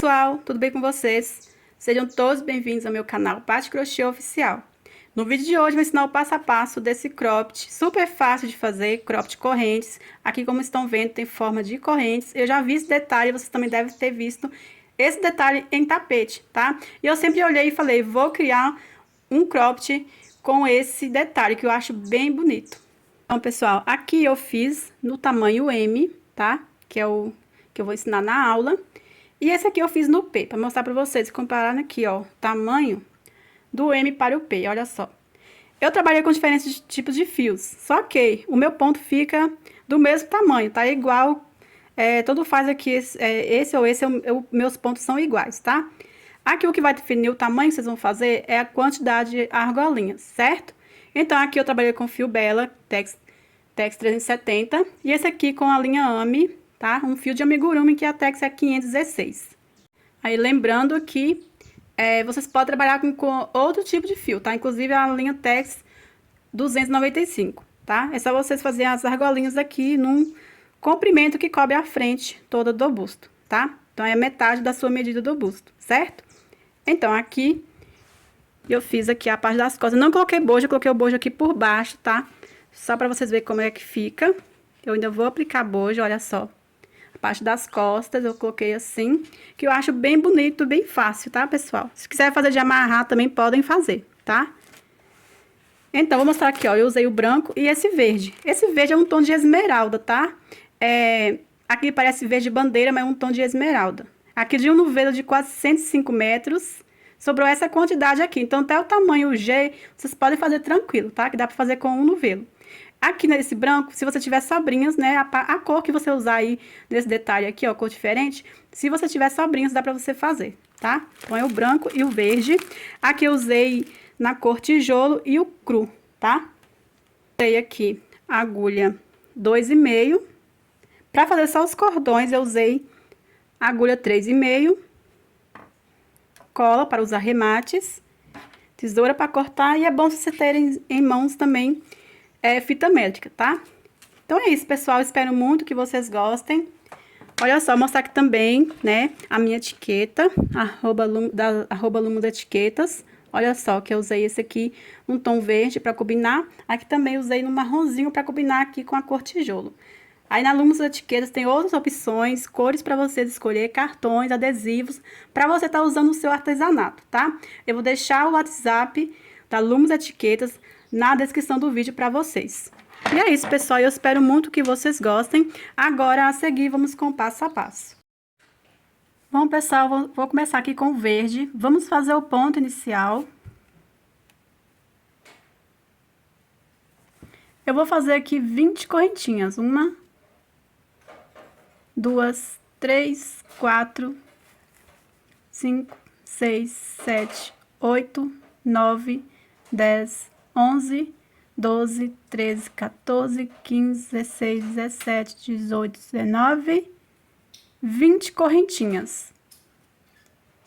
pessoal, tudo bem com vocês? Sejam todos bem-vindos ao meu canal Paty Crochê Oficial. No vídeo de hoje eu vou ensinar o passo a passo desse cropped, super fácil de fazer, cropped correntes. Aqui, como estão vendo, tem forma de correntes. Eu já vi esse detalhe, vocês também devem ter visto esse detalhe em tapete, tá? E eu sempre olhei e falei, vou criar um cropped com esse detalhe, que eu acho bem bonito. Então, pessoal, aqui eu fiz no tamanho M, tá? Que é o que eu vou ensinar na aula. E esse aqui eu fiz no P, para mostrar para vocês, comparando aqui, ó, o tamanho do M para o P, olha só. Eu trabalhei com diferentes tipos de fios, só que o meu ponto fica do mesmo tamanho, tá? Igual, tanto faz aqui, esse ou esse, meus pontos são iguais, tá? Aqui o que vai definir o tamanho que vocês vão fazer é a quantidade de argolinhas, certo? Então, aqui eu trabalhei com fio Bella, Tex 370, e esse aqui com a linha AMI, tá? Um fio de amigurumi que a Tex é 516. Aí, lembrando que vocês podem trabalhar com outro tipo de fio, tá? Inclusive a linha Tex 295, tá? É só vocês fazerem as argolinhas aqui num comprimento que cobre a frente toda do busto, tá? Então, é metade da sua medida do busto, certo? Então, aqui eu fiz aqui a parte das costas. Eu não coloquei bojo, eu coloquei o bojo aqui por baixo, tá? Só pra vocês verem como é que fica. Eu ainda vou aplicar bojo, olha só. A parte das costas eu coloquei assim, que eu acho bem bonito, bem fácil, tá, pessoal? Se quiser fazer de amarrar, também podem fazer, tá? Então, vou mostrar aqui, ó, eu usei o branco e esse verde. Esse verde é um tom de esmeralda, tá? Aqui parece verde bandeira, mas é um tom de esmeralda. Aqui de um novelo de quase 105 metros, sobrou essa quantidade aqui. Então, até o tamanho G, vocês podem fazer tranquilo, tá? Que dá pra fazer com um novelo. Aqui nesse branco, se você tiver sobrinhas, né, a cor que você usar aí, nesse detalhe aqui, ó, cor diferente, se você tiver sobrinhas, dá pra você fazer, tá? Então, é o branco e o verde. Aqui eu usei na cor tijolo e o cru, tá? Usei aqui a agulha 2,5. Pra fazer só os cordões, eu usei a agulha 3,5. Cola para os arremates. Tesoura para cortar. E é bom você terem em mãos também fita métrica, tá? Então é isso, pessoal. Espero muito que vocês gostem. Olha só, mostrar aqui também, né, a minha etiqueta, @lumo das etiquetas. Olha só, que eu usei esse aqui, um tom verde para combinar. Aqui também usei no marronzinho para combinar aqui com a cor tijolo. Aí na Lumos Etiquetas tem outras opções, cores para vocês escolher, cartões, adesivos, para você estar usando no seu artesanato, tá? Eu vou deixar o WhatsApp da Lumos Etiquetas na descrição do vídeo para vocês. E é isso, pessoal, eu espero muito que vocês gostem. Agora, a seguir, vamos com o passo a passo. Bom, pessoal, vou começar aqui com o verde. Vamos fazer o ponto inicial. Eu vou fazer aqui 20 correntinhas. 1, 2, 3, 4, 5, 6, 7, 8, 9, 10, 11, 12, 13, 14, 15, 16, 17, 18, 19, 20 correntinhas.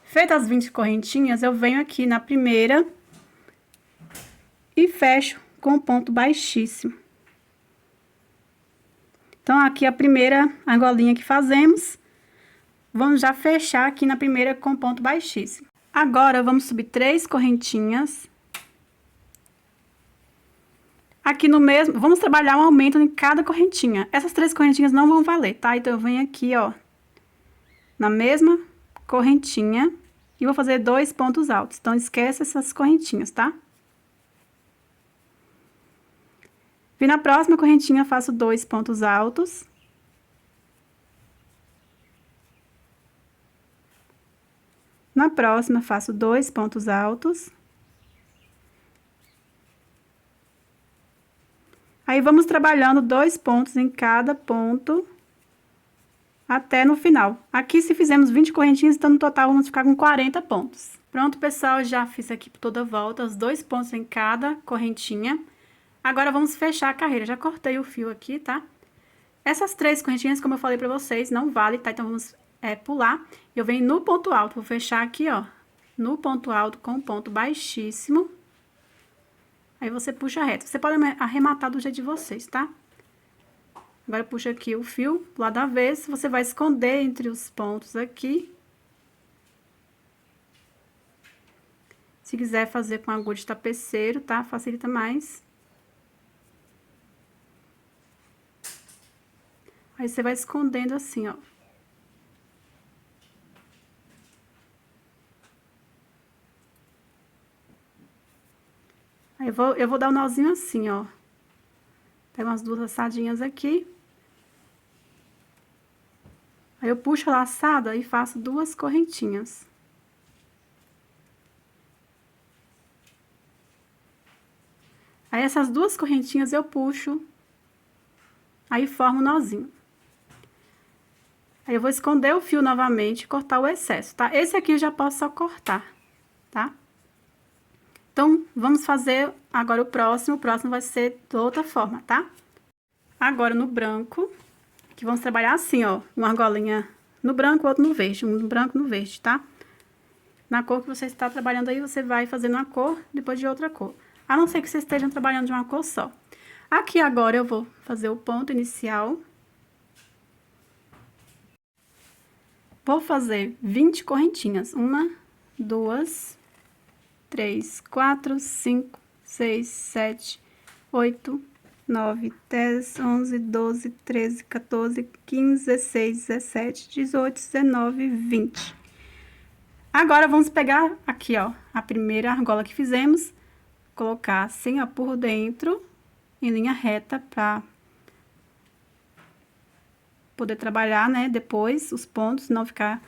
Feitas as 20 correntinhas, eu venho aqui na primeira e fecho com ponto baixíssimo. Então, aqui a primeira argolinha que fazemos, vamos já fechar aqui na primeira com ponto baixíssimo. Agora, vamos subir 3 correntinhas. Aqui no mesmo, vamos trabalhar um aumento em cada correntinha. Essas 3 correntinhas não vão valer, tá? Então, eu venho aqui, ó, na mesma correntinha e vou fazer 2 pontos altos. Então, esquece essas correntinhas, tá? Vim na próxima correntinha, faço 2 pontos altos. Na próxima, faço 2 pontos altos. Aí, vamos trabalhando 2 pontos em cada ponto, até no final. Aqui, se fizermos 20 correntinhas, então, no total, vamos ficar com 40 pontos. Pronto, pessoal, já fiz aqui por toda a volta, os 2 pontos em cada correntinha. Agora, vamos fechar a carreira. Já cortei o fio aqui, tá? Essas 3 correntinhas, como eu falei pra vocês, não vale, tá? Então, vamos pular. Eu venho no ponto alto, vou fechar aqui, ó, no ponto alto com ponto baixíssimo. Aí, você puxa reto. Você pode arrematar do jeito de vocês, tá? Agora, puxa aqui o fio, do lado avesso, você vai esconder entre os pontos aqui. Se quiser fazer com agulha de tapeceiro, tá? Facilita mais. Aí, você vai escondendo assim, ó. Aí, eu vou dar um nozinho assim, ó. Pego umas 2 laçadinhas aqui. Aí, eu puxo a laçada e faço 2 correntinhas. Aí, essas 2 correntinhas eu puxo, aí formo um nozinho. Aí, eu vou esconder o fio novamente e cortar o excesso, tá? Esse aqui eu já posso só cortar, tá? Então, vamos fazer agora o próximo vai ser de outra forma, tá? Agora, no branco, que vamos trabalhar assim, ó, uma argolinha no branco, outro no verde, um no branco, no verde, tá? Na cor que você está trabalhando aí, você vai fazendo uma cor, depois de outra cor. A não ser que vocês estejam trabalhando de uma cor só. Aqui agora eu vou fazer o ponto inicial. Vou fazer 20 correntinhas. 1, 2, 3, 4, 5, 6, 7, 8, 9, 10, 11, 12, 13, 14, 15, 16, 17, 18, 19, 20. Agora, vamos pegar aqui, ó, a primeira argola que fizemos, colocar assim, ó, por dentro, em linha reta, pra poder trabalhar, né, depois, os pontos, não ficar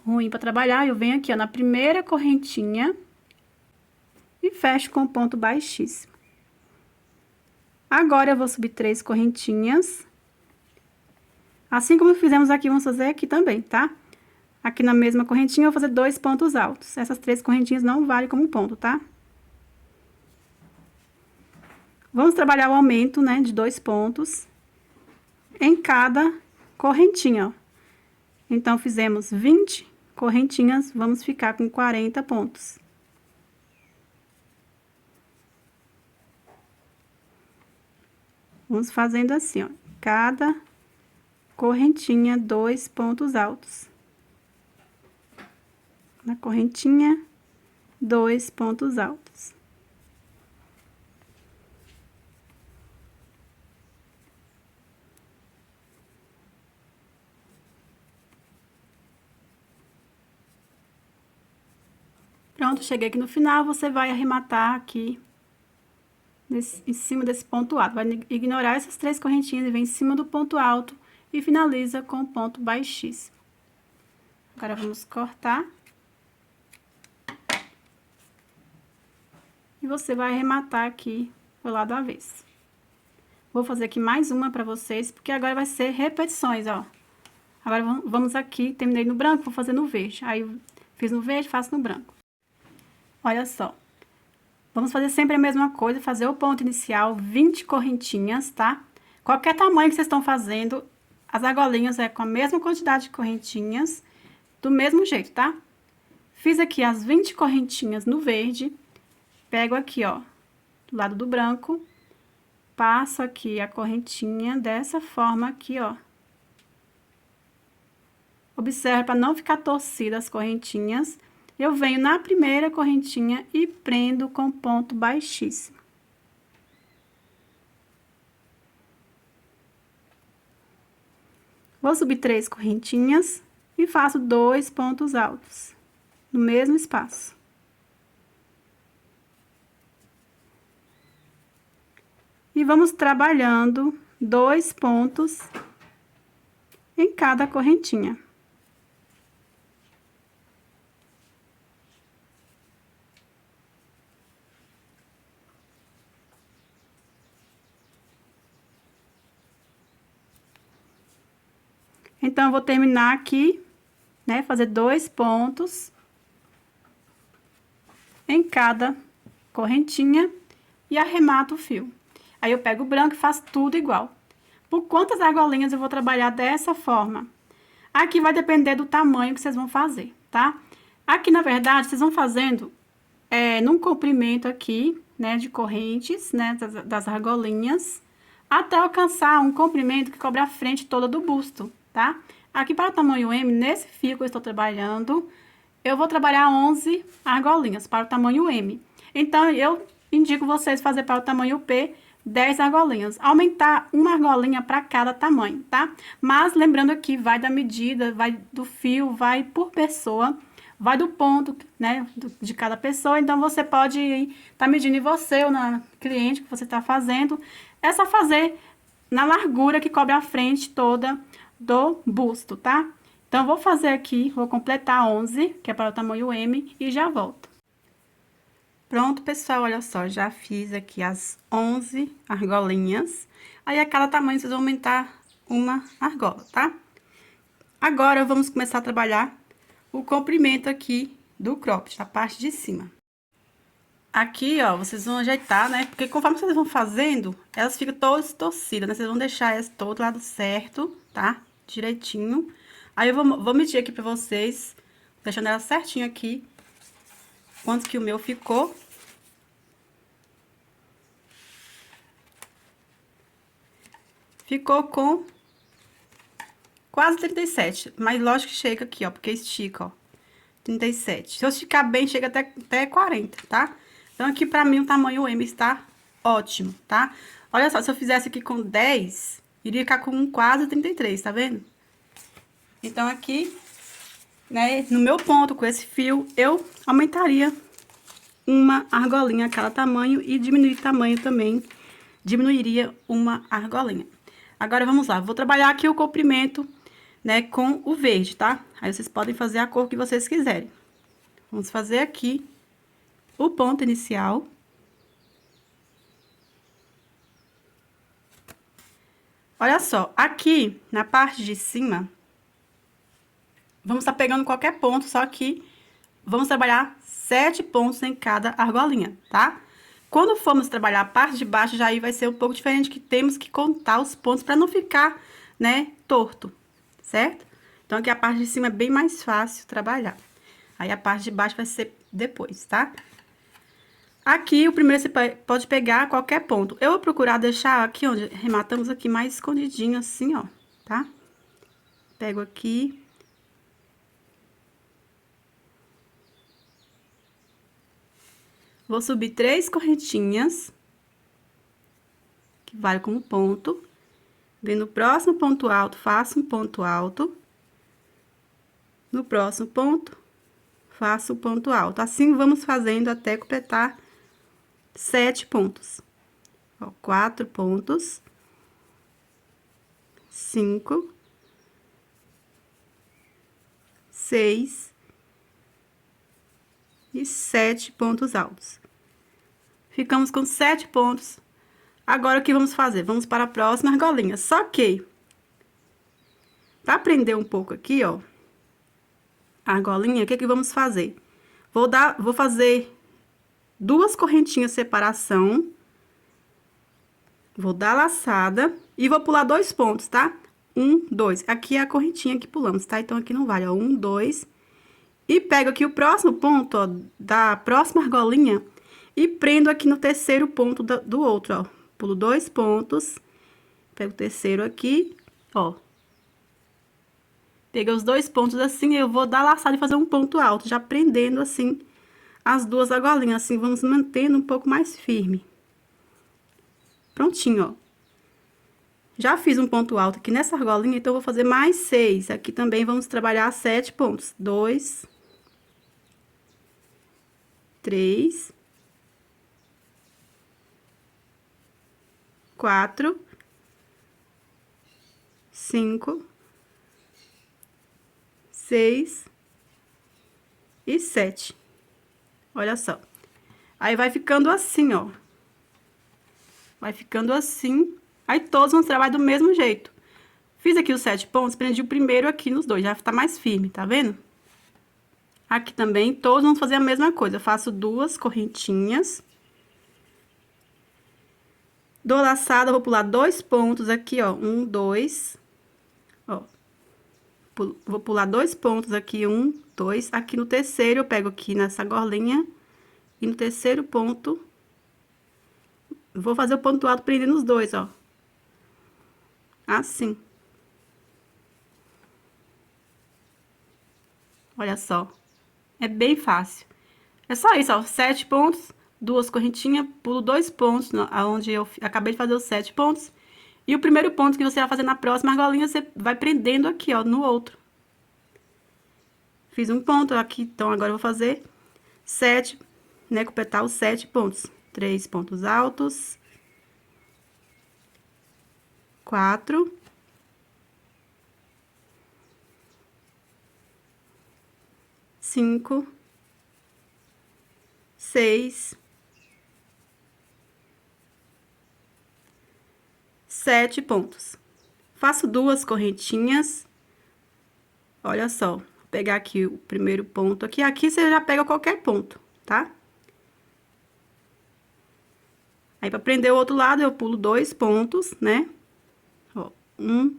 ruim pra trabalhar. Eu venho aqui, ó, na primeira correntinha e fecho com ponto baixíssimo. Agora, eu vou subir 3 correntinhas. Assim como fizemos aqui, vamos fazer aqui também, tá? Aqui na mesma correntinha, eu vou fazer 2 pontos altos. Essas 3 correntinhas não valem como ponto, tá? Vamos trabalhar o aumento, né, de 2 pontos em cada correntinha, ó. Então, fizemos 20 correntinhas, vamos ficar com 40 pontos. Vamos fazendo assim, ó, cada correntinha, 2 pontos altos. Na correntinha, 2 pontos altos. Pronto, cheguei aqui no final, você vai arrematar aqui em cima desse ponto alto. Vai ignorar essas 3 correntinhas e vem em cima do ponto alto e finaliza com o ponto baixíssimo. Agora, vamos cortar. E você vai arrematar aqui do lado avesso. Vou fazer aqui mais uma pra vocês, porque agora vai ser repetições, ó. Agora, vamos aqui, terminei no branco, vou fazer no verde. Aí, fiz no verde, faço no branco. Olha só. Vamos fazer sempre a mesma coisa, fazer o ponto inicial, 20 correntinhas, tá? Qualquer tamanho que vocês estão fazendo, as argolinhas é com a mesma quantidade de correntinhas, do mesmo jeito, tá? Fiz aqui as 20 correntinhas no verde. Pego aqui, ó, do lado do branco, passo aqui a correntinha dessa forma aqui, ó. Observe para não ficar torcida as correntinhas. Eu venho na primeira correntinha e prendo com ponto baixíssimo. Vou subir 3 correntinhas e faço 2 pontos altos no mesmo espaço. E vamos trabalhando 2 pontos em cada correntinha. Então, eu vou terminar aqui, né, fazer 2 pontos em cada correntinha e arremato o fio. Aí, eu pego o branco e faço tudo igual. Por quantas argolinhas eu vou trabalhar dessa forma? Aqui vai depender do tamanho que vocês vão fazer, tá? Aqui, na verdade, vocês vão fazendo num comprimento aqui, né, de correntes, né, das argolinhas, até alcançar um comprimento que cobre a frente toda do busto, tá? Aqui, para o tamanho M, nesse fio que eu estou trabalhando, eu vou trabalhar 11 argolinhas para o tamanho M. Então, eu indico vocês fazer para o tamanho P 10 argolinhas. Aumentar uma argolinha para cada tamanho, tá? Mas lembrando que vai da medida, vai do fio, vai por pessoa, vai do ponto, né, de cada pessoa. Então, você pode estar medindo em você ou na cliente que você está fazendo. É só fazer na largura que cobre a frente toda do busto, tá? Então, vou fazer aqui, vou completar 11, que é para o tamanho M, e já volto. Pronto, pessoal, olha só, já fiz aqui as 11 argolinhas. Aí, a cada tamanho, vocês vão aumentar uma argola, tá? Agora, vamos começar a trabalhar o comprimento aqui do cropped, a parte de cima. Aqui, ó, vocês vão ajeitar, né? Porque conforme vocês vão fazendo, elas ficam todas torcidas, né? Vocês vão deixar elas todo lado certo, tá? Direitinho. Aí, eu vou medir aqui pra vocês, deixando elas certinho aqui, quanto que o meu ficou. Ficou com quase 37, mas lógico que chega aqui, ó, porque estica, ó, 37. Se eu esticar bem, chega até 40, tá? Então, aqui pra mim, o tamanho M está ótimo, tá? Olha só, se eu fizesse aqui com 10, iria ficar com quase 33, tá vendo? Então, aqui, né, no meu ponto, com esse fio, eu aumentaria uma argolinha a cada tamanho e diminuir o tamanho também, diminuiria uma argolinha. Agora, vamos lá, vou trabalhar aqui o comprimento, né, com o verde, tá? Aí, vocês podem fazer a cor que vocês quiserem. Vamos fazer aqui o ponto inicial. Olha só, aqui na parte de cima, vamos estar pegando qualquer ponto, só que vamos trabalhar 7 pontos em cada argolinha, tá? Quando formos trabalhar a parte de baixo, já aí vai ser um pouco diferente, que temos que contar os pontos para não ficar, né, torto, certo? Então, aqui a parte de cima é bem mais fácil trabalhar. Aí, a parte de baixo vai ser depois, tá? Aqui, o primeiro você pode pegar qualquer ponto. Eu vou procurar deixar aqui onde rematamos aqui mais escondidinho, assim, ó, tá? Pego aqui. Vou subir 3 correntinhas, que vale como ponto. Vem no próximo ponto alto, faço um ponto alto. No próximo ponto, faço o ponto alto. Assim, vamos fazendo até completar 7 pontos. Ó, 4 pontos. 5. 6. E 7 pontos altos. Ficamos com 7 pontos. Agora, o que vamos fazer? Vamos para a próxima argolinha. Só que, para prender um pouco aqui, ó, a argolinha, o que que vamos fazer? Vou fazer 2 correntinhas de separação. Vou dar laçada e vou pular 2 pontos, tá? 1, 2. Aqui é a correntinha que pulamos, tá? Então, aqui não vale, ó. 1, 2. E pego aqui o próximo ponto, ó, da próxima argolinha e prendo aqui no terceiro ponto do outro, ó. Pulo 2 pontos, pego o terceiro aqui, ó. Peguei os 2 pontos assim, eu vou dar laçada e fazer um ponto alto, já prendendo assim as 2 argolinhas, assim vamos mantendo um pouco mais firme. Prontinho, ó. Já fiz um ponto alto aqui nessa argolinha, então eu vou fazer mais 6. Aqui também vamos trabalhar 7 pontos. 2, 3, 4, 5, 6 e 7. Olha só. Aí, vai ficando assim, ó. Vai ficando assim. Aí, todos vão trabalhar do mesmo jeito. Fiz aqui os 7 pontos, prendi o primeiro aqui nos dois, já tá mais firme, tá vendo? Aqui também, todos vão fazer a mesma coisa. Eu faço 2 correntinhas. Dou laçada, vou pular 2 pontos aqui, ó. 1, 2. Ó. Vou pular 2 pontos aqui, 1, 2. Aqui no terceiro, eu pego aqui nessa golinha. E no terceiro ponto, vou fazer o ponto alto prendendo os dois, ó. Assim. Olha só. É bem fácil. É só isso, ó, 7 pontos, 2 correntinhas, pulo 2 pontos, onde eu acabei de fazer os 7 pontos. E o primeiro ponto que você vai fazer na próxima argolinha, você vai prendendo aqui, ó, no outro. Fiz um ponto aqui, então agora eu vou fazer 7, né, completar os 7 pontos. 3 pontos altos. 4. 5. 6. 7 pontos. Faço 2 correntinhas. Olha só, vou pegar aqui o primeiro ponto aqui. Aqui você já pega qualquer ponto, tá? Aí, pra prender o outro lado, eu pulo 2 pontos, né? Ó, 1,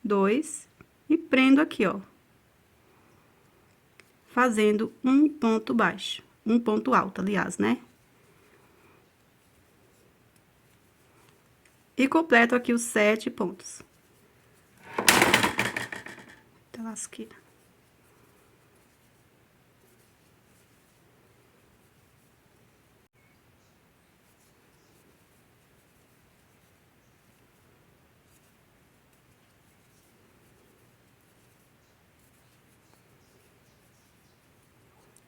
2, e prendo aqui, ó. Fazendo um ponto baixo. Um ponto alto, aliás, né? E completo aqui os 7 pontos. Tá lasqueira.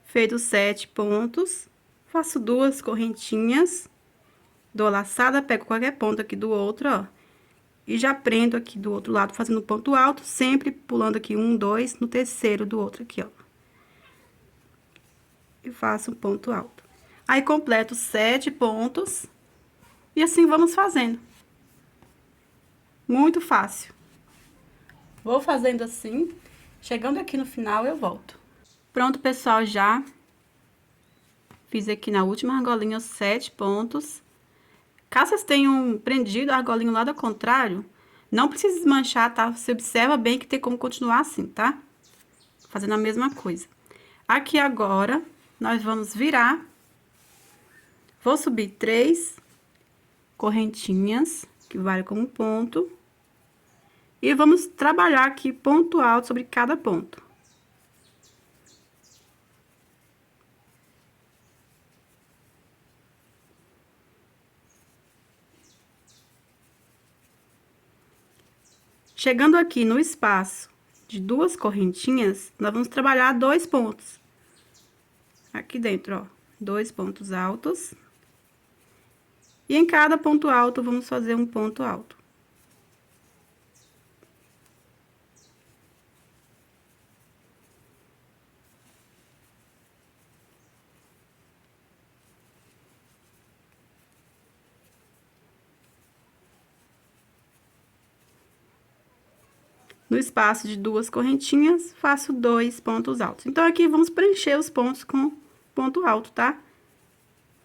Feito 7 pontos, faço 2 correntinhas, dou a laçada, pego qualquer ponto aqui do outro, ó, e já prendo aqui do outro lado, fazendo ponto alto, sempre pulando aqui 1, 2, no terceiro do outro aqui, ó. E faço um ponto alto. Aí, completo 7 pontos, e assim vamos fazendo. Muito fácil. Vou fazendo assim, chegando aqui no final, eu volto. Pronto, pessoal, já fiz aqui na última argolinha os 7 pontos. Caso vocês tenham prendido a argolinha lá do contrário, não precisa desmanchar, tá? Você observa bem que tem como continuar assim, tá? Fazendo a mesma coisa. Aqui agora, nós vamos virar. Vou subir 3 correntinhas, que vale como ponto. E vamos trabalhar aqui ponto alto sobre cada ponto. Chegando aqui no espaço de 2 correntinhas, nós vamos trabalhar 2 pontos. Aqui dentro, ó, 2 pontos altos. E em cada ponto alto, vamos fazer um ponto alto. No espaço de 2 correntinhas, faço 2 pontos altos. Então, aqui vamos preencher os pontos com ponto alto, tá?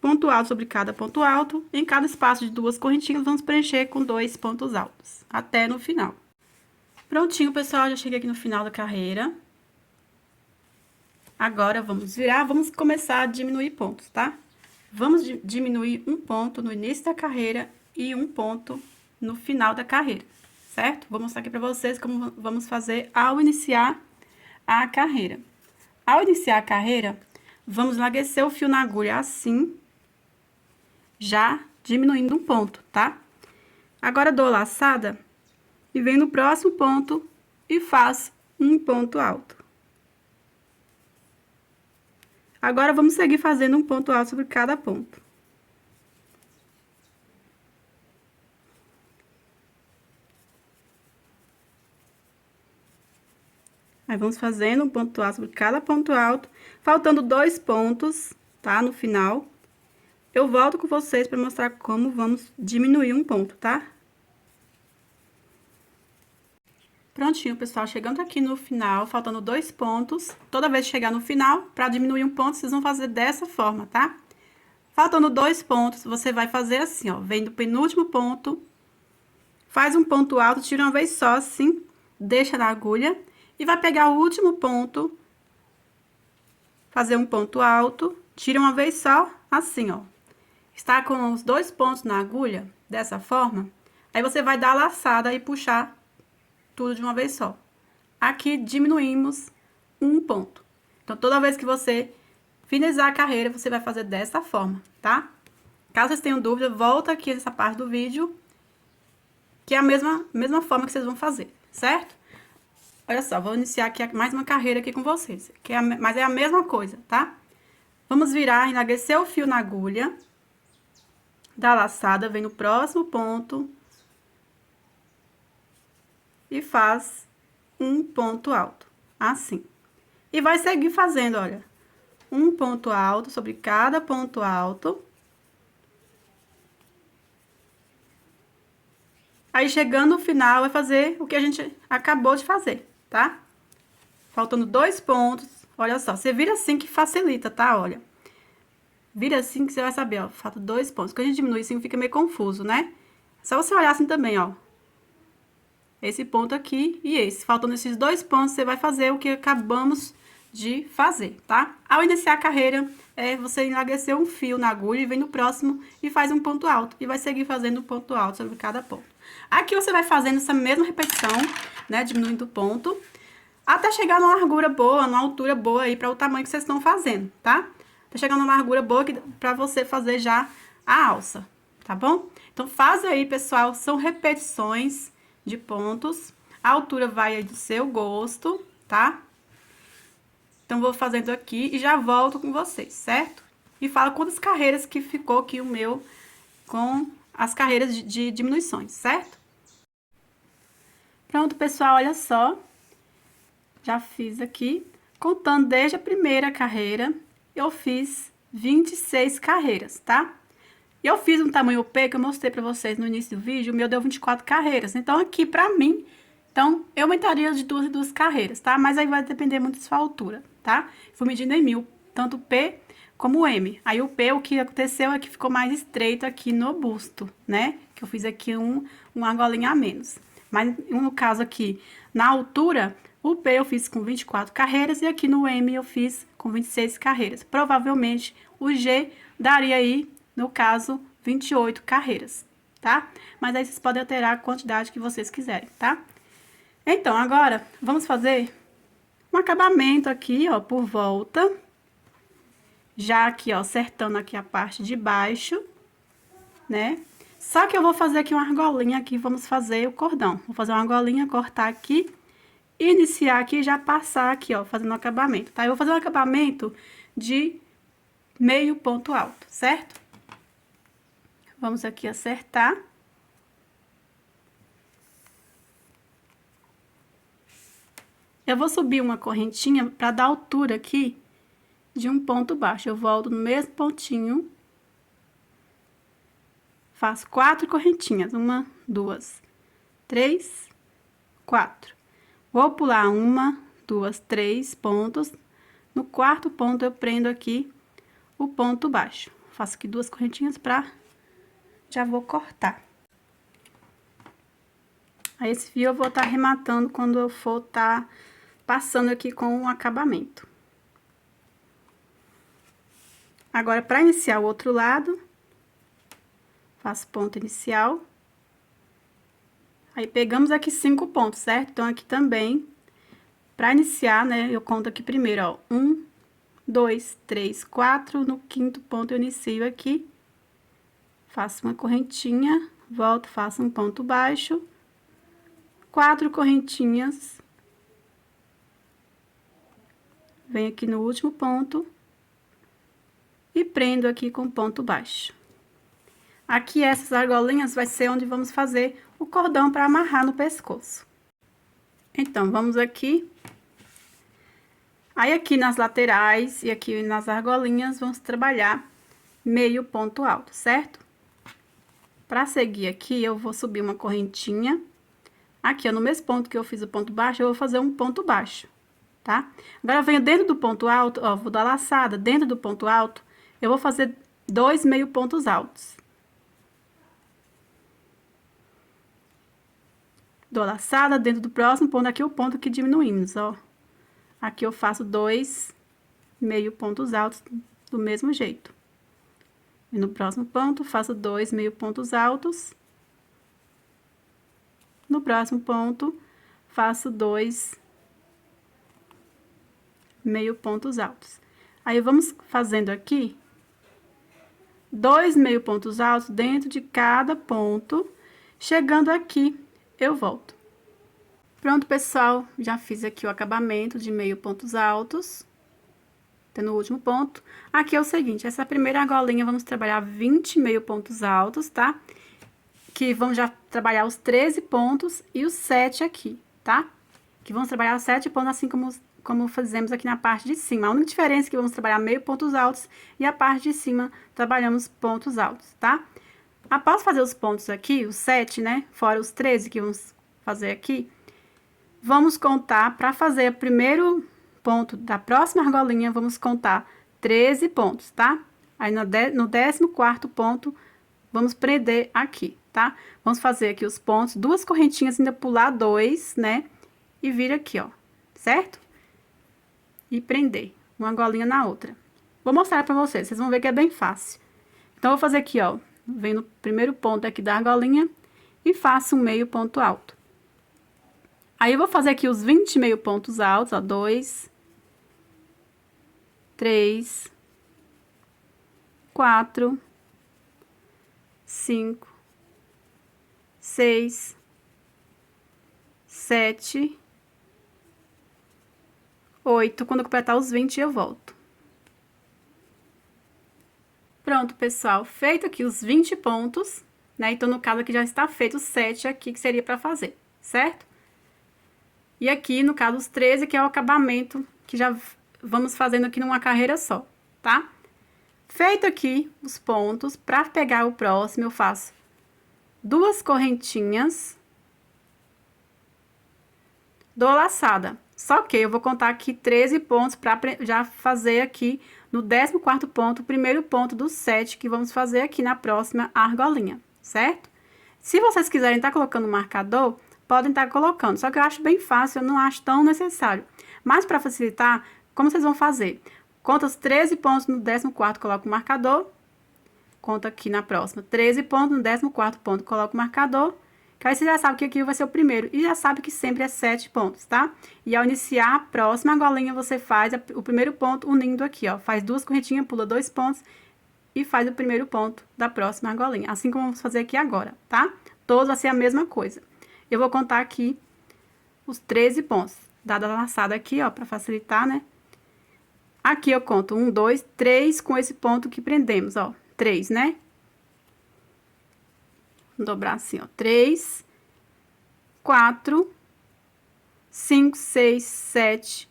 Ponto alto sobre cada ponto alto. Em cada espaço de 2 correntinhas, vamos preencher com 2 pontos altos, até no final. Prontinho, pessoal, já cheguei aqui no final da carreira. Agora, vamos virar, vamos começar a diminuir pontos, tá? Vamos diminuir um ponto no início da carreira e um ponto no final da carreira, certo? Vou mostrar aqui pra vocês como vamos fazer ao iniciar a carreira. Ao iniciar a carreira, vamos enlaguecer o fio na agulha assim, já diminuindo um ponto, tá? Agora, dou a laçada e venho no próximo ponto e faço um ponto alto. Agora, vamos seguir fazendo um ponto alto sobre cada ponto. Aí, vamos fazendo um ponto alto sobre cada ponto alto, faltando 2 pontos, tá? No final. Eu volto com vocês para mostrar como vamos diminuir um ponto, tá? Prontinho, pessoal, chegando aqui no final, faltando 2 pontos. Toda vez que chegar no final, para diminuir um ponto, vocês vão fazer dessa forma, tá? Faltando 2 pontos, você vai fazer assim, ó, vem do penúltimo ponto, faz um ponto alto, tira uma vez só, assim, deixa na agulha, e vai pegar o último ponto, fazer um ponto alto, tira uma vez só, assim, ó. Está com os 2 pontos na agulha, dessa forma, aí você vai dar a laçada e puxar tudo de uma vez só. Aqui, diminuímos um ponto. Então, toda vez que você finalizar a carreira, você vai fazer dessa forma, tá? Caso vocês tenham dúvida, volta aqui nessa parte do vídeo, que é a mesma forma que vocês vão fazer, certo? Olha só, vou iniciar aqui mais uma carreira aqui com vocês, mas é a mesma coisa, tá? Vamos virar, enlagrecer o fio na agulha, da laçada, vem no próximo ponto e faz um ponto alto, assim. E vai seguir fazendo, olha, um ponto alto sobre cada ponto alto. Aí, chegando no final, vai fazer o que a gente acabou de fazer, tá? Faltando 2 pontos. Olha só, você vira assim que facilita, tá? Olha. Vira assim que você vai saber, ó. Falta 2 pontos. Quando a gente diminui assim, fica meio confuso, né? Só você olhar assim também, ó. Esse ponto aqui e esse. Faltando esses 2 pontos, você vai fazer o que acabamos de fazer, tá? Ao iniciar a carreira, você enlagrecer um fio na agulha e vem no próximo e faz um ponto alto. E vai seguir fazendo um ponto alto sobre cada ponto. Aqui você vai fazendo essa mesma repetição, né? Diminuindo o ponto, até chegar numa largura boa, numa altura boa aí para o tamanho que vocês estão fazendo, tá? Até chegar numa largura boa para você fazer já a alça, tá bom? Então, faz aí, pessoal, são repetições de pontos. A altura vai aí do seu gosto, tá? Então, vou fazendo aqui e já volto com vocês, certo? E falo quantas carreiras que ficou aqui o meu com as carreiras de diminuições, certo? Pronto, pessoal, olha só. Já fiz aqui, contando desde a primeira carreira, eu fiz 26 carreiras, tá? E eu fiz um tamanho P que eu mostrei pra vocês no início do vídeo, o meu deu 24 carreiras. Então, aqui pra mim, então, eu aumentaria de 2 em 2 carreiras, tá? Mas aí vai depender muito da sua altura, tá? Fui medindo em 1000, tanto o P como o M. Aí, o P, o que aconteceu é que ficou mais estreito aqui no busto, né? Que eu fiz aqui uma argolinha a menos. Mas, no caso aqui, na altura, o P eu fiz com 24 carreiras e aqui no M eu fiz com 26 carreiras. Provavelmente, o G daria aí, no caso, 28 carreiras, tá? Mas aí vocês podem alterar a quantidade que vocês quiserem, tá? Então, agora, vamos fazer um acabamento aqui, ó, por volta. Já aqui, ó, acertando aqui a parte de baixo, né? Só que eu vou fazer aqui uma argolinha aqui, vamos fazer o cordão. Vou fazer uma argolinha, cortar aqui, iniciar aqui e já passar aqui, ó, fazendo o acabamento, tá? Eu vou fazer um acabamento de meio ponto alto, certo? Vamos aqui acertar. Eu vou subir uma correntinha para dar altura aqui de um ponto baixo. Eu volto no mesmo pontinho. Faço 4 correntinhas. 1, 2, 3, 4. Vou pular 1, 2, 3 pontos. No quarto ponto, eu prendo aqui o ponto baixo. Faço aqui 2 correntinhas já vou cortar. Aí, esse fio eu vou estar arrematando quando eu for estar passando aqui com o acabamento. Agora, para iniciar o outro lado, faço ponto inicial. Aí, pegamos aqui 5 pontos, certo? Então, aqui também, para iniciar, né, eu conto aqui primeiro, ó, 1, 2, 3, 4, no quinto ponto eu inicio aqui, faço uma correntinha, volto, faço um ponto baixo, 4 correntinhas, venho aqui no último ponto e prendo aqui com ponto baixo. Aqui, essas argolinhas vai ser onde vamos fazer o cordão para amarrar no pescoço. Então, vamos aqui. Aí, aqui nas laterais e aqui nas argolinhas, vamos trabalhar meio ponto alto, certo? Para seguir aqui, eu vou subir uma correntinha. Aqui, ó, no mesmo ponto que eu fiz o ponto baixo, eu vou fazer um ponto baixo, tá? Agora, eu venho dentro do ponto alto, ó, vou dar laçada. Dentro do ponto alto, eu vou fazer 2 meio pontos altos. Dou laçada dentro do próximo ponto, aqui o ponto que diminuímos, ó. Aqui eu faço 2 meio pontos altos do mesmo jeito. E no próximo ponto, faço 2 meio pontos altos. No próximo ponto, faço 2 meio pontos altos. Aí, vamos fazendo aqui 2 meio pontos altos dentro de cada ponto. Chegando aqui, eu volto. Pronto, pessoal, já fiz aqui o acabamento de meio pontos altos. Tendo o último ponto. Aqui é o seguinte, essa primeira argolinha, vamos trabalhar 20 meio pontos altos, tá? Que vamos já trabalhar os 13 pontos e os 7 aqui, tá? Que vamos trabalhar os 7 pontos, assim como fizemos aqui na parte de cima. A única diferença é que vamos trabalhar meio pontos altos e a parte de cima trabalhamos pontos altos, tá? Após fazer os pontos aqui, os 7, né? Fora os 13 que vamos fazer aqui, vamos contar, para fazer o primeiro ponto da próxima argolinha, vamos contar 13 pontos, tá? Aí, no 14º ponto, vamos prender aqui, tá? Vamos fazer aqui os pontos, 2 correntinhas, ainda pular 2, né? E vir aqui, ó, certo? E prender uma argolinha na outra. Vou mostrar pra vocês, vocês vão ver que é bem fácil. Então, eu vou fazer aqui, ó, venho no primeiro ponto aqui da argolinha e faço um meio ponto alto. Aí, eu vou fazer aqui os 20 meio pontos altos, ó, 2, 3, 4, 5, 6, 7, 8. Quando eu completar os 20, eu volto. Pronto, pessoal, feito aqui os 20 pontos, né? Então, no caso aqui já está feito os 7 aqui que seria para fazer, certo? E aqui, no caso, os 13, que é o acabamento que já vamos fazendo aqui numa carreira só, tá? Feito aqui os pontos, para pegar o próximo, eu faço 2 correntinhas, dou laçada. Só que eu vou contar aqui 13 pontos para já fazer aqui no 14º ponto, o primeiro ponto dos 7 que vamos fazer aqui na próxima argolinha, certo? Se vocês quiserem estar colocando marcador, podem estar colocando, só que eu acho bem fácil, eu não acho tão necessário. Mas para facilitar, como vocês vão fazer? Conta os 13 pontos no 14º, coloca o marcador. Conta aqui na próxima 13 pontos, no 14º ponto, coloca o marcador. Que aí você já sabe que aqui vai ser o primeiro. E já sabe que sempre é 7 pontos, tá? E ao iniciar a próxima argolinha, você faz o primeiro ponto unindo aqui, ó. Faz 2 correntinhas, pula 2 pontos e faz o primeiro ponto da próxima argolinha. Assim como vamos fazer aqui agora, tá? Todos vai ser a mesma coisa. Eu vou contar aqui os 13 pontos. Dada a laçada aqui, ó, pra facilitar, né? Aqui eu conto 1, 2, 3 com esse ponto que prendemos, ó. 3, né? Vou dobrar assim, ó. 3, 4, 5, 6, 7,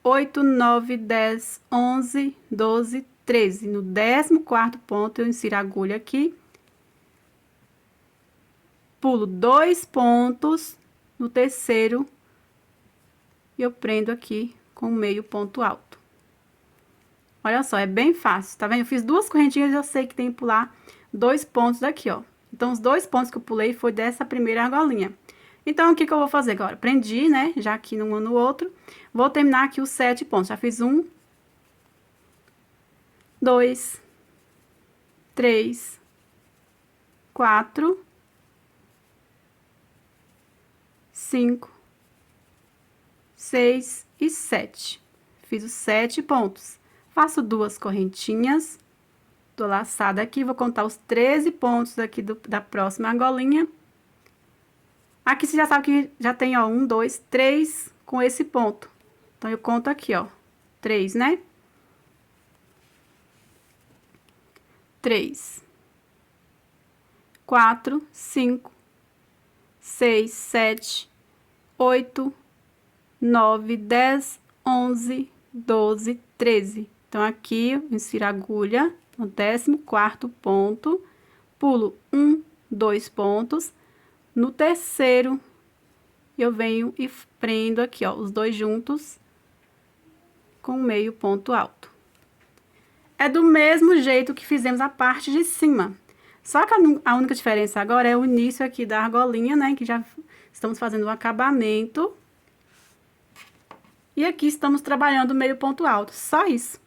8, 9, 10, 11, 12, 13. No 14º ponto, eu insiro a agulha aqui. Pulo 2 pontos no terceiro e eu prendo aqui com meio ponto alto. Olha só, é bem fácil, tá vendo? Eu fiz 2 correntinhas e eu sei que tem que pular 2 pontos daqui, ó. Então, os 2 pontos que eu pulei foi dessa primeira argolinha. Então, o que que eu vou fazer agora? Prendi, né? Já aqui num no outro. Vou terminar aqui os 7 pontos. Já fiz 1, 2, 3, 4, 5, 6 e 7. Fiz os 7 pontos. Faço 2 correntinhas, dou laçada aqui, vou contar os 13 pontos aqui da próxima argolinha. Aqui você já sabe que já tem, ó, 1, 2, 3 com esse ponto. Então, eu conto aqui, ó, 3, né? 3, 4, 5, 6, 7, 8, 9, 10, 11, 12, 13. Então, aqui, eu insiro a agulha no 14º ponto, pulo 1, 2 pontos. No terceiro, eu venho e prendo aqui, ó, os 2 juntos com meio ponto alto. É do mesmo jeito que fizemos a parte de cima. Só que a única diferença agora é o início aqui da argolinha, né? Que já estamos fazendo o acabamento. E aqui estamos trabalhando meio ponto alto, só isso.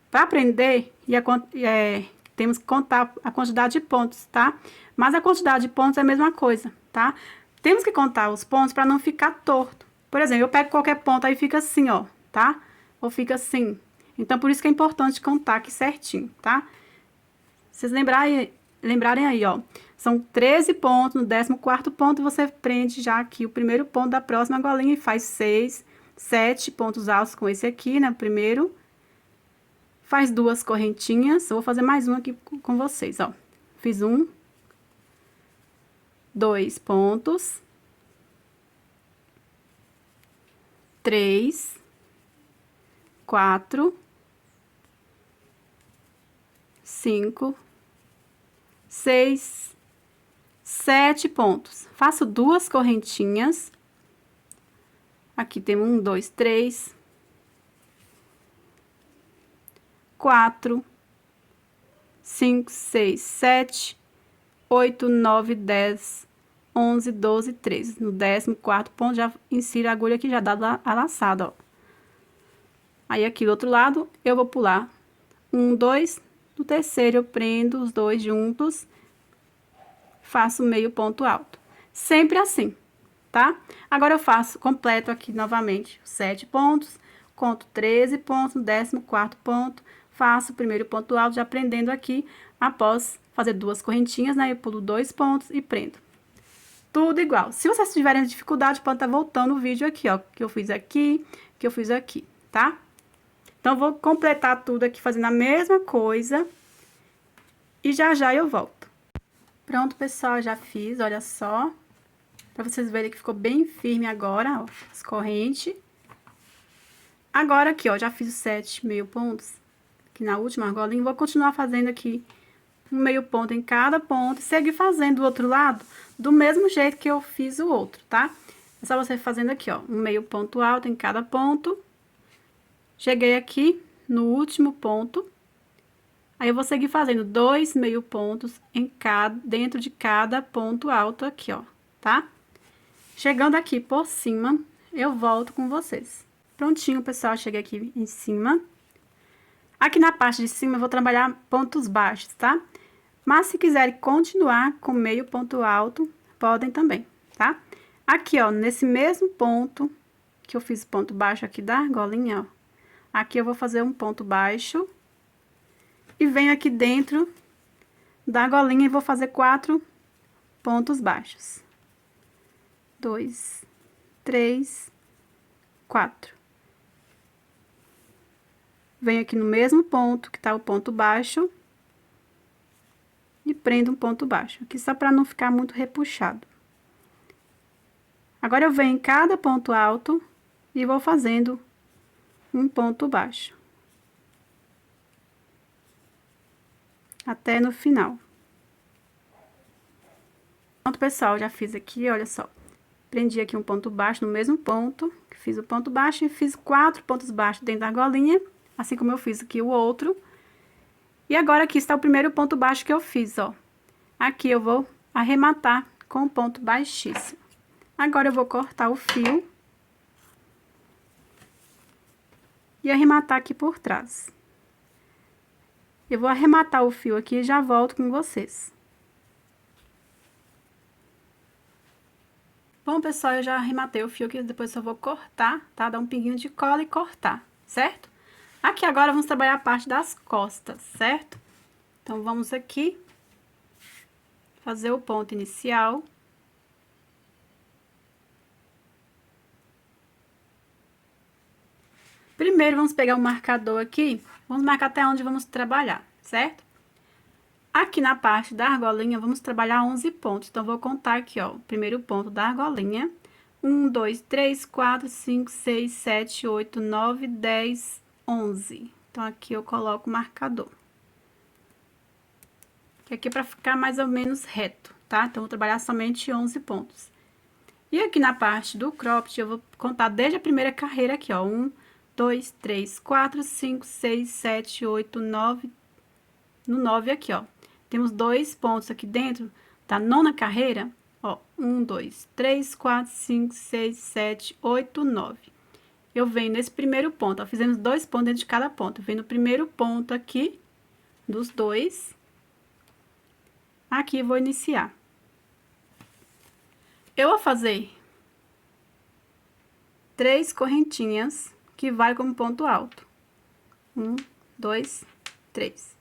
Para aprender, temos que contar a quantidade de pontos, tá? Mas a quantidade de pontos é a mesma coisa, tá? Temos que contar os pontos para não ficar torto. Por exemplo, eu pego qualquer ponto, aí fica assim, ó, tá? ou fica assim. Então, por isso que é importante contar aqui certinho, tá? Vocês lembrarem aí, ó. São 13 pontos, no 14º ponto você prende já aqui o primeiro ponto da próxima golinha e faz 6, 7 pontos altos com esse aqui, né, primeiro. Faz 2 correntinhas, eu vou fazer mais uma aqui com vocês, ó. Fiz 2 pontos. 3, 4, 5, 6, 7 pontos. Faço 2 correntinhas. Aqui tem 1, 2, 3, 4, 5, 6, 7, 8, 9, 10, 11, 12, 13. No 14º ponto, já insiro a agulha aqui, já dá a laçada, ó. Aí, aqui do outro lado, eu vou pular 1, 2, no terceiro eu prendo os 2 juntos, faço meio ponto alto. Sempre assim, tá? Agora, eu faço completo aqui novamente 7 pontos, conto 13 pontos, no 14º ponto, faço o primeiro ponto alto, já prendendo aqui, após fazer 2 correntinhas, né? Eu pulo 2 pontos e prendo. Tudo igual. Se vocês tiverem dificuldade, pode estar voltando o vídeo aqui, ó, que eu fiz aqui, que eu fiz aqui, tá? Então, vou completar tudo aqui, fazendo a mesma coisa. E já já eu volto. Pronto, pessoal, já fiz, olha só. Pra vocês verem que ficou bem firme agora, ó, as correntes. Agora aqui, ó, já fiz os 7 meio pontos. Aqui na última argolinha, vou continuar fazendo aqui um meio ponto em cada ponto. E seguir fazendo do outro lado, do mesmo jeito que eu fiz o outro, tá? É só você fazendo aqui, ó, um meio ponto alto em cada ponto. Cheguei aqui no último ponto. Aí, eu vou seguir fazendo 2 meio pontos dentro de cada ponto alto aqui, ó, tá? Chegando aqui por cima, eu volto com vocês. Prontinho, pessoal, cheguei aqui em cima. Aqui na parte de cima, eu vou trabalhar pontos baixos, tá? Mas, se quiserem continuar com meio ponto alto, podem também, tá? Aqui, ó, nesse mesmo ponto que eu fiz ponto baixo aqui da argolinha, ó. Aqui eu vou fazer um ponto baixo. E venho aqui dentro da argolinha e vou fazer 4 pontos baixos. 2, 3, 4. Venho aqui no mesmo ponto que tá o ponto baixo. E prendo um ponto baixo. Aqui só pra não ficar muito repuxado. Agora, eu venho em cada ponto alto e vou fazendo um ponto baixo. Até no final. Pronto, pessoal, já fiz aqui, olha só. Prendi aqui um ponto baixo no mesmo ponto, fiz o ponto baixo e fiz 4 pontos baixos dentro da argolinha, assim como eu fiz aqui o outro. E agora, aqui está o primeiro ponto baixo que eu fiz, ó. Aqui eu vou arrematar com um ponto baixíssimo. Agora, eu vou cortar o fio e arrematar aqui por trás. Eu vou arrematar o fio aqui e já volto com vocês. Bom, pessoal, eu já arrematei o fio aqui, depois eu vou cortar, tá? Dar um pinguinho de cola e cortar, certo? Aqui agora vamos trabalhar a parte das costas, certo? Então, vamos aqui fazer o ponto inicial. Primeiro, vamos pegar o marcador aqui, vamos marcar até onde vamos trabalhar, certo? Aqui na parte da argolinha, vamos trabalhar 11 pontos. Então, vou contar aqui, ó, o primeiro ponto da argolinha. 1, 2, 3, 4, 5, 6, 7, 8, 9, 10, 11. Então, aqui eu coloco o marcador. Que aqui é pra ficar mais ou menos reto, tá? Então, vou trabalhar somente 11 pontos. E aqui na parte do cropped, eu vou contar desde a primeira carreira aqui, ó. 1, 2, 3, 4, 5, 6, 7, 8, 9. No 9 aqui, ó. Temos 2 pontos aqui dentro da nona carreira, ó. 1, 2, 3, 4, 5, 6, 7, 8, 9. Eu venho nesse primeiro ponto, ó. Fizemos 2 pontos dentro de cada ponto. Eu venho no primeiro ponto aqui, dos 2. Aqui vou iniciar. Eu vou fazer 3 correntinhas que vale como ponto alto. 1, 2, 3.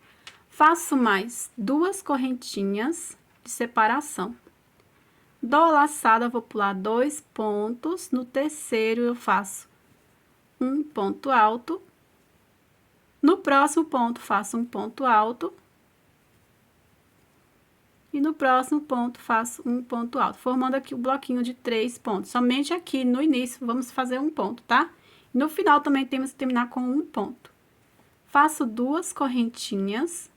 Faço mais 2 correntinhas de separação. Dou a laçada, vou pular 2 pontos. No terceiro, eu faço um ponto alto. No próximo ponto, faço um ponto alto. E no próximo ponto, faço um ponto alto, formando aqui o bloquinho de 3 pontos. Somente aqui no início, vamos fazer um ponto, tá? No final, também temos que terminar com um ponto. Faço 2 correntinhas,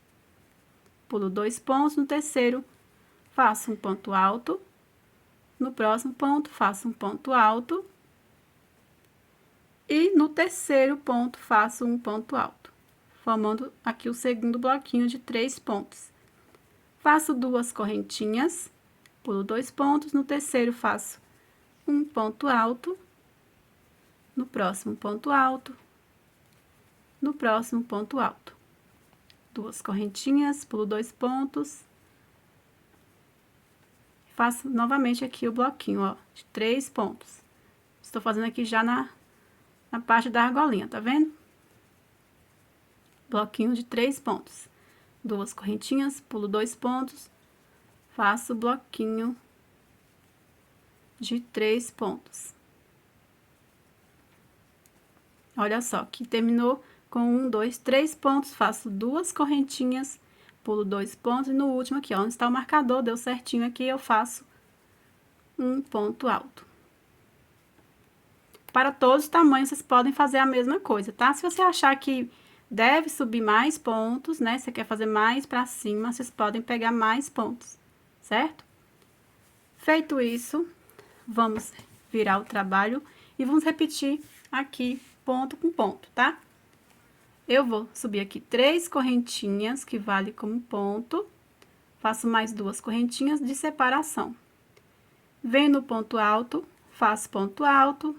pulo 2 pontos. No terceiro, faço um ponto alto. No próximo ponto, faço um ponto alto. E no terceiro ponto, faço um ponto alto, formando aqui o segundo bloquinho de 3 pontos. Faço 2 correntinhas, pulo 2 pontos. No terceiro, faço um ponto alto. No próximo, ponto alto. No próximo, ponto alto. 2 correntinhas, pulo 2 pontos. Faço novamente aqui o bloquinho, ó, de 3 pontos. Estou fazendo aqui já na parte da argolinha, tá vendo? Bloquinho de 3 pontos. 2 correntinhas, pulo 2 pontos. Faço o bloquinho de 3 pontos. Olha só, que terminou com 1, 2, 3 pontos. Faço 2 correntinhas, pulo 2 pontos. E no último aqui, ó, onde está o marcador, deu certinho aqui, eu faço um ponto alto. Para todos os tamanhos, vocês podem fazer a mesma coisa, tá? Se você achar que deve subir mais pontos, né? Você quer fazer mais pra cima, vocês podem pegar mais pontos, certo? Feito isso, vamos virar o trabalho e vamos repetir aqui ponto com ponto, tá? Eu vou subir aqui 3 correntinhas, que vale como ponto. Faço mais 2 correntinhas de separação. Venho no ponto alto, faço ponto alto.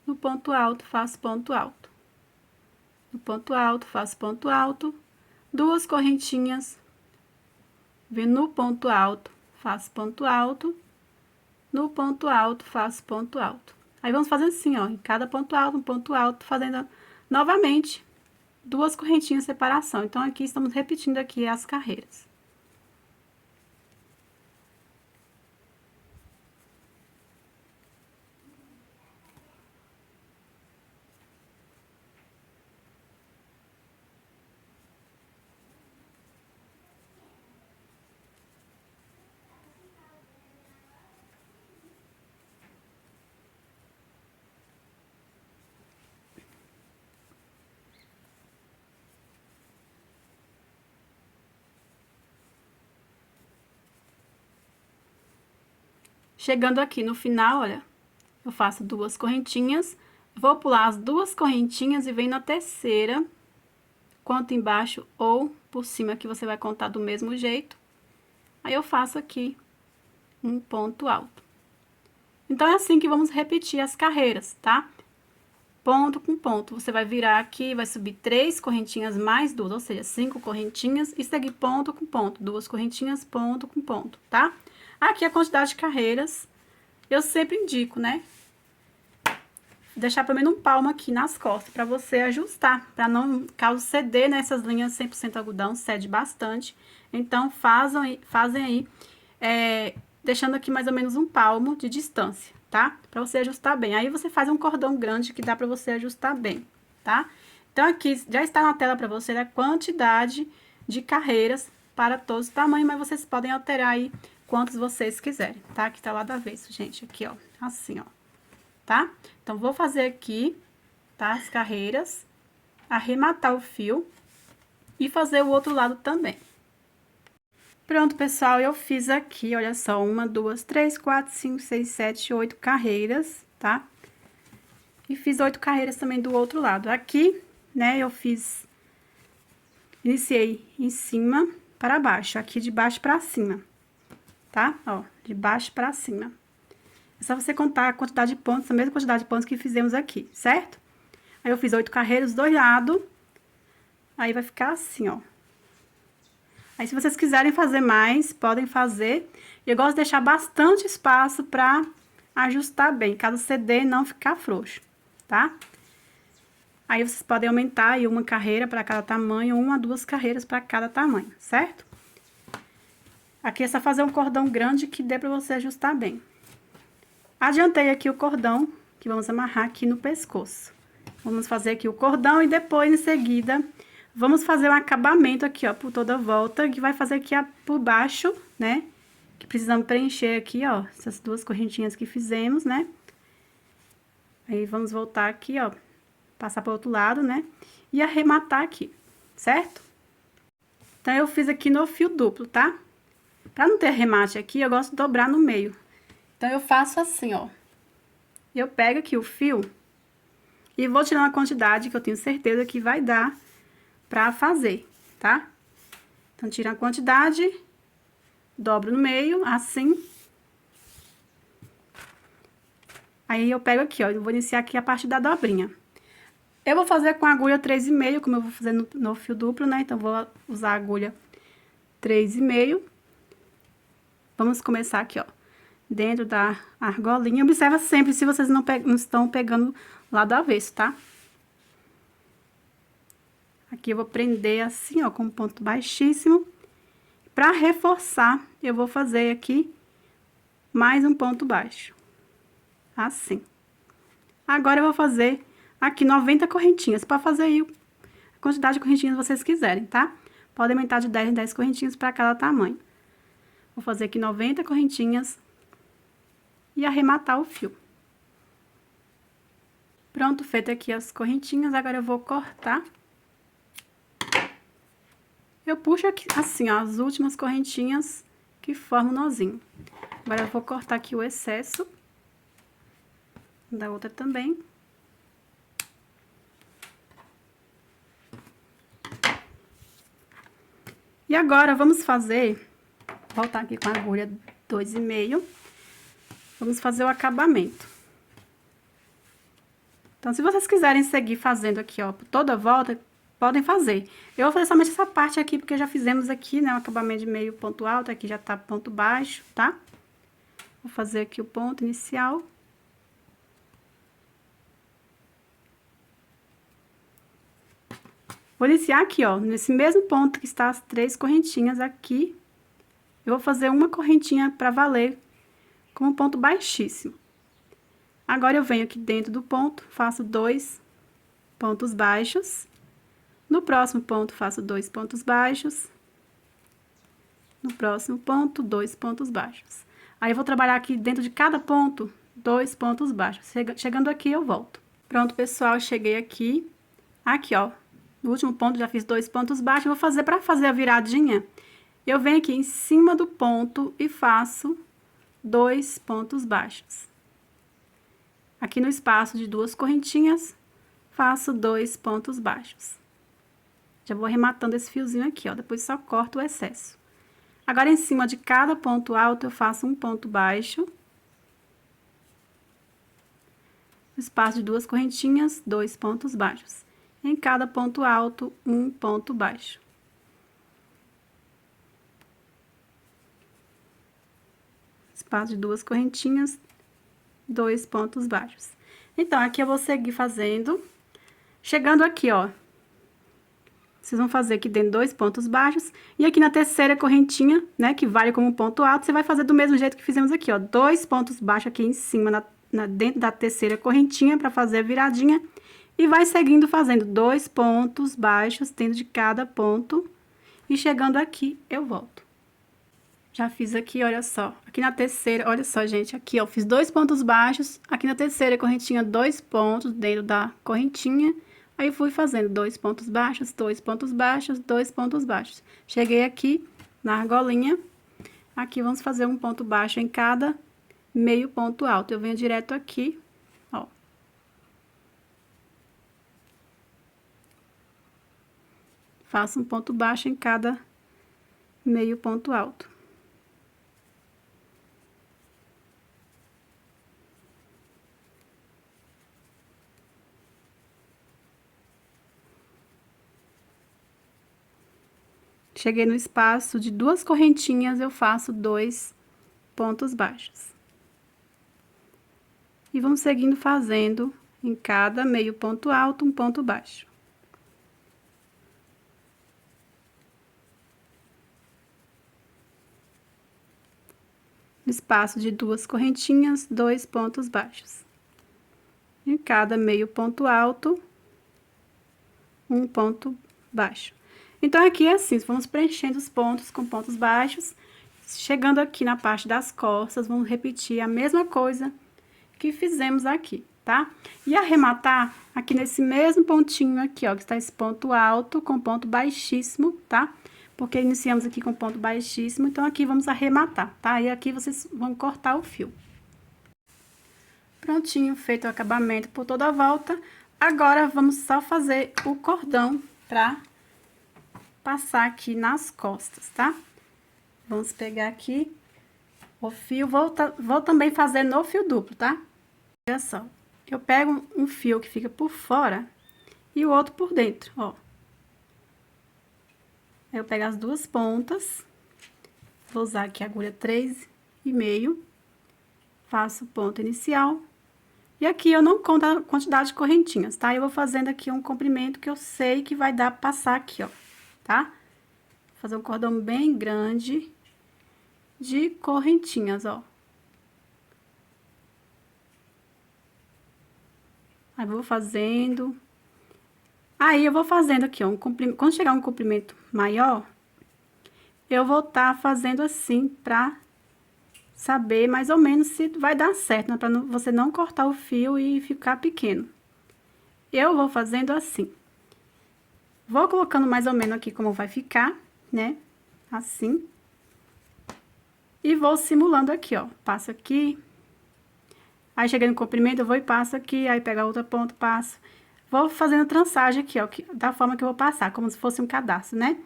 No ponto alto, faço ponto alto. No ponto alto, faço ponto alto. 2 correntinhas. Venho no ponto alto, faço ponto alto. No ponto alto, faço ponto alto. Aí, vamos fazer assim, ó, em cada ponto alto, um ponto alto, fazendo novamente 2 correntinhas de separação. Então, aqui, estamos repetindo aqui as carreiras. Chegando aqui no final, olha, eu faço 2 correntinhas, vou pular as 2 correntinhas e venho na terceira, conto embaixo ou por cima, que você vai contar do mesmo jeito. Aí, eu faço aqui um ponto alto. Então, é assim que vamos repetir as carreiras, tá? Ponto com ponto. Você vai virar aqui, vai subir 3 correntinhas mais 2, ou seja, 5 correntinhas, e seguir ponto com ponto. 2 correntinhas, ponto com ponto, tá? Aqui a quantidade de carreiras, eu sempre indico, né? Deixar pelo menos um palmo aqui nas costas, pra você ajustar, pra não, caso ceder nessas linhas 100% algodão, cede bastante. Então, fazem aí, deixando aqui mais ou menos um palmo de distância, tá? Pra você ajustar bem. Aí, você faz um cordão grande que dá pra você ajustar bem, tá? Então, aqui já está na tela pra você a quantidade de carreiras para todos os tamanhos, mas vocês podem alterar aí quantos vocês quiserem, tá? Aqui tá lá do avesso, gente, aqui, ó, assim, ó, tá? Então, vou fazer aqui, tá? As carreiras, arrematar o fio e fazer o outro lado também. Pronto, pessoal, eu fiz aqui, olha só, 1, 2, 3, 4, 5, 6, 7, 8 carreiras, tá? E fiz 8 carreiras também do outro lado. Aqui, né, eu iniciei em cima para baixo, aqui de baixo para cima, tá? Ó, de baixo para cima. É só você contar a quantidade de pontos, a mesma quantidade de pontos que fizemos aqui, certo? Aí, eu fiz 8 carreiras, 2 lados. Aí, vai ficar assim, ó. Aí, se vocês quiserem fazer mais, podem fazer. E eu gosto de deixar bastante espaço pra ajustar bem, caso ceder e não ficar frouxo, tá? Aí vocês podem aumentar aí uma carreira para cada tamanho, uma a duas carreiras para cada tamanho, certo? Aqui é só fazer um cordão grande que dê para você ajustar bem. Adiantei aqui o cordão, que vamos amarrar aqui no pescoço. Vamos fazer aqui o cordão e depois, em seguida, vamos fazer um acabamento aqui, ó, por toda a volta, que vai fazer aqui por baixo, né? Que precisamos preencher aqui, ó, essas duas correntinhas que fizemos, né? Aí, vamos voltar aqui, ó, passar para o outro lado, né? E arrematar aqui, certo? Então, eu fiz aqui no fio duplo, tá? Pra não ter arremate aqui, eu gosto de dobrar no meio. Então, eu faço assim, ó. Eu pego aqui o fio e vou tirar uma quantidade que eu tenho certeza que vai dar pra fazer, tá? Então, tira a quantidade, dobro no meio, assim. Aí, eu pego aqui, ó, eu vou iniciar aqui a parte da dobrinha. Eu vou fazer com a agulha 3,5, como eu vou fazer no fio duplo, né? Então, vou usar a agulha 3,5. Vamos começar aqui, ó, dentro da argolinha. Observa sempre se vocês não estão pegando lá do avesso, tá? Aqui eu vou prender assim, ó, com um ponto baixíssimo. Pra reforçar, eu vou fazer aqui mais um ponto baixo. Assim. Agora, eu vou fazer aqui 90 correntinhas, pra fazer aí a quantidade de correntinhas que vocês quiserem, tá? Podem aumentar de 10 em 10 correntinhas pra cada tamanho. Vou fazer aqui 90 correntinhas e arrematar o fio. Pronto, feito aqui as correntinhas, agora eu vou cortar. Eu puxo aqui, assim, ó, as últimas correntinhas que formam o nozinho. Agora, eu vou cortar aqui o excesso da outra também. E agora, vamos fazer, voltar aqui com a agulha 2,5. Vamos fazer o acabamento. Então, se vocês quiserem seguir fazendo aqui, ó, por toda a volta, podem fazer. Eu vou fazer somente essa parte aqui, porque já fizemos aqui, né, o acabamento de meio ponto alto, aqui já tá ponto baixo, tá? Vou fazer aqui o ponto inicial. Vou iniciar aqui, ó, nesse mesmo ponto que está as 3 correntinhas aqui. Eu vou fazer uma correntinha pra valer com um ponto baixíssimo. Agora, eu venho aqui dentro do ponto, faço 2 pontos baixos. No próximo ponto, faço 2 pontos baixos. No próximo ponto, 2 pontos baixos. Aí, eu vou trabalhar aqui dentro de cada ponto, 2 pontos baixos. Chegando aqui, eu volto. Pronto, pessoal, cheguei aqui. Aqui, ó, no último ponto, já fiz 2 pontos baixos. Eu vou fazer, pra fazer a viradinha, eu venho aqui em cima do ponto e faço 2 pontos baixos. Aqui no espaço de 2 correntinhas, faço 2 pontos baixos. Já vou arrematando esse fiozinho aqui, ó, depois só corto o excesso. Agora, em cima de cada ponto alto, eu faço um ponto baixo. No espaço de 2 correntinhas, 2 pontos baixos. Em cada ponto alto, um ponto baixo. Espaço de 2 correntinhas, 2 pontos baixos. Então, aqui eu vou seguir fazendo. Chegando aqui, ó, vocês vão fazer aqui dentro 2 pontos baixos. E aqui na terceira correntinha, né, que vale como ponto alto, você vai fazer do mesmo jeito que fizemos aqui, ó. 2 pontos baixos aqui em cima, dentro da terceira correntinha, pra fazer a viradinha. E vai seguindo fazendo 2 pontos baixos dentro de cada ponto. E chegando aqui, eu volto. Já fiz aqui, olha só. Aqui na terceira, olha só, gente. Aqui, ó, fiz 2 pontos baixos. Aqui na terceira correntinha, 2 pontos dentro da correntinha. Aí, fui fazendo 2 pontos baixos, 2 pontos baixos, 2 pontos baixos. Cheguei aqui na argolinha. Aqui, vamos fazer um ponto baixo em cada meio ponto alto. Eu venho direto aqui, ó. Faço um ponto baixo em cada meio ponto alto. Cheguei no espaço de 2 correntinhas, eu faço 2 pontos baixos. E vamos seguindo fazendo em cada meio ponto alto, um ponto baixo. Espaço de 2 correntinhas, 2 pontos baixos. Em cada meio ponto alto, um ponto baixo. Então, aqui é assim, vamos preenchendo os pontos com pontos baixos. Chegando aqui na parte das costas, vamos repetir a mesma coisa que fizemos aqui, tá? E arrematar aqui nesse mesmo pontinho aqui, ó, que está esse ponto alto com ponto baixíssimo, tá? Porque iniciamos aqui com ponto baixíssimo, então aqui vamos arrematar, tá? E aqui vocês vão cortar o fio. Prontinho, feito o acabamento por toda a volta. Agora, vamos só fazer o cordão pra passar aqui nas costas, tá? Vamos pegar aqui o fio, vou também fazer no fio duplo, tá? Olha só, eu pego um fio que fica por fora e o outro por dentro, ó. Eu pego as duas pontas, vou usar aqui a agulha 3,5, faço o ponto inicial. E aqui eu não conto a quantidade de correntinhas, tá? Eu vou fazendo aqui um comprimento que eu sei que vai dar pra passar aqui, ó, tá? Vou fazer um cordão bem grande de correntinhas, ó. Aí, vou fazendo. Aí, eu vou fazendo aqui, ó, quando chegar um comprimento maior, eu vou tá fazendo assim pra saber mais ou menos se vai dar certo, né? Pra você não cortar o fio e ficar pequeno. Eu vou fazendo assim. Vou colocando mais ou menos aqui como vai ficar, né? Assim. E vou simulando aqui, ó. Passo aqui. Aí, cheguei no comprimento, eu vou e passo aqui. Aí, pego a outra ponta, passo. Vou fazendo trançagem aqui, ó. Da forma que eu vou passar, como se fosse um cadastro, né?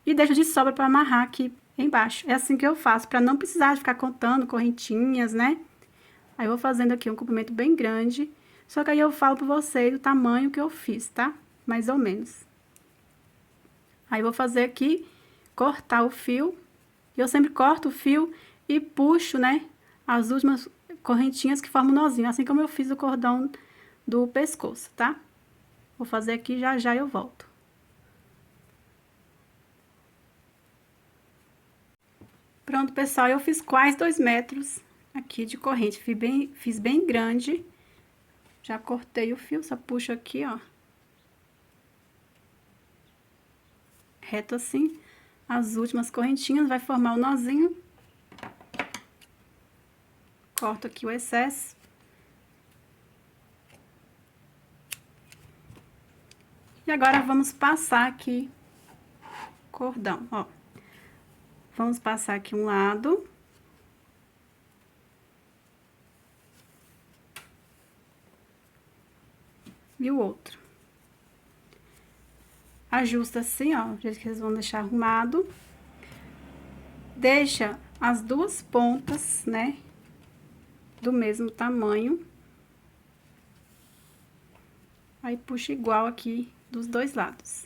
E deixo de sobra pra amarrar aqui embaixo. É assim que eu faço, pra não precisar de ficar contando correntinhas, né? Aí, eu vou fazendo aqui um comprimento bem grande. Só que aí, eu falo pra vocês o tamanho que eu fiz, tá? Mais ou menos. Aí, vou fazer aqui, cortar o fio. Eu sempre corto o fio e puxo, né? As últimas correntinhas que formam o nozinho. Assim como eu fiz o cordão do pescoço, tá? Vou fazer aqui, já já eu volto. Pronto, pessoal, eu fiz quase 2 metros aqui de corrente. Fiz bem grande. Já cortei o fio, só puxo aqui, ó. Reto assim. As últimas correntinhas, vai formar o nozinho. Corto aqui o excesso. E agora, vamos passar aqui cordão, ó. Vamos passar aqui um lado. E o outro. Ajusta assim, ó, do jeito que vocês vão deixar arrumado. Deixa as duas pontas, né, do mesmo tamanho. Aí, puxa igual aqui dos dois lados.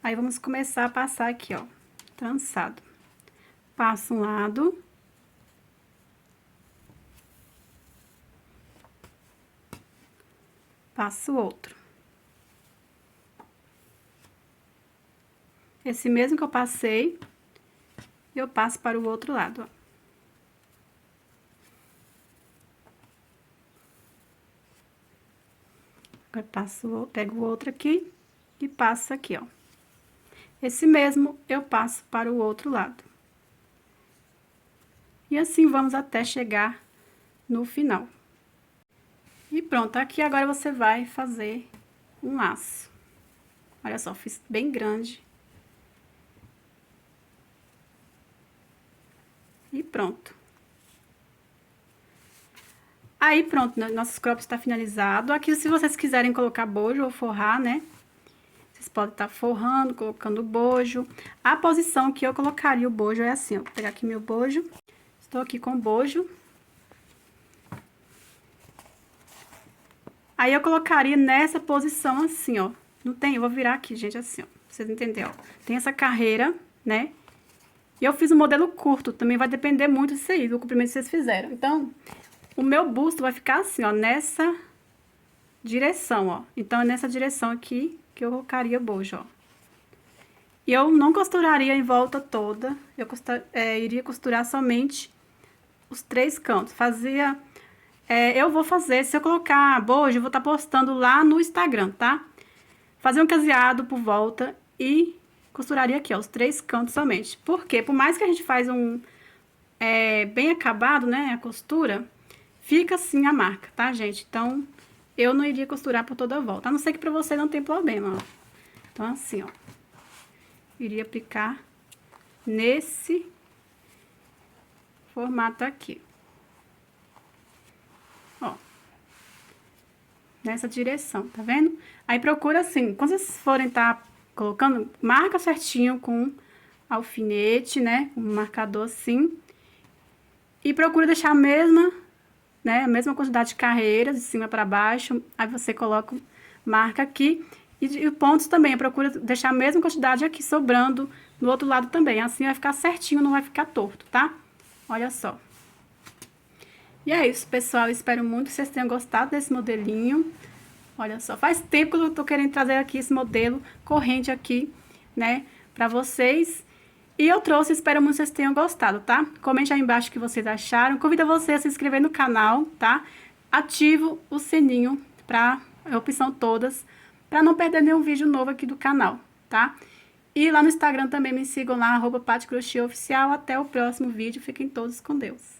Aí, vamos começar a passar aqui, ó, trançado. Passo um lado. Passo o outro. Esse mesmo que eu passei, eu passo para o outro lado, ó. Agora, pego o outro aqui e passo aqui, ó. Esse mesmo, eu passo para o outro lado. E assim, vamos até chegar no final. E pronto, aqui agora você vai fazer um laço. Olha só, fiz bem grande. E pronto. Aí, pronto, né? Nosso cropped está finalizado. Aqui, se vocês quiserem colocar bojo ou forrar, né? Vocês podem estar forrando, colocando bojo. A posição que eu colocaria o bojo é assim, ó. Vou pegar aqui meu bojo. Estou aqui com o bojo. Aí, eu colocaria nessa posição assim, ó. Não tem? Eu vou virar aqui, gente, assim, ó. Pra vocês entenderem, ó. Tem essa carreira, né? E eu fiz um modelo curto. Também vai depender muito disso aí, do comprimento que vocês fizeram. Então, o meu busto vai ficar assim, ó, nessa direção, ó. Então, é nessa direção aqui que eu colocaria bojo, ó. E eu não costuraria em volta toda, eu iria costurar somente os 3 cantos. Eu vou fazer, se eu colocar bojo, eu vou estar postando lá no Instagram, tá? Fazer um caseado por volta e costuraria aqui, ó, os 3 cantos somente. Por quê? Por mais que a gente faz bem acabado, né, a costura, fica assim a marca, tá, gente? Então, eu não iria costurar por toda a volta, a não ser que pra você não tem problema, ó. Então, assim, ó, iria aplicar nesse formato aqui, ó, nessa direção, tá vendo? Aí, procura assim, quando vocês forem estar colocando, marca certinho com alfinete, né, um marcador assim, e procura deixar a mesma quantidade de carreiras, de cima para baixo. Aí você coloca, marca aqui. E pontos também, procura deixar a mesma quantidade aqui sobrando no outro lado também. Assim vai ficar certinho, não vai ficar torto, tá? Olha só. E é isso, pessoal. Espero muito que vocês tenham gostado desse modelinho. Olha só, faz tempo que eu tô querendo trazer aqui esse modelo corrente aqui, né, pra vocês. E eu trouxe, espero muito que vocês tenham gostado, tá? Comente aí embaixo o que vocês acharam. Convido você a se inscrever no canal, tá? Ativo o sininho pra opção todas, pra não perder nenhum vídeo novo aqui do canal, tá? E lá no Instagram também me sigam lá, @PatiCrochêOficial. Até o próximo vídeo. Fiquem todos com Deus.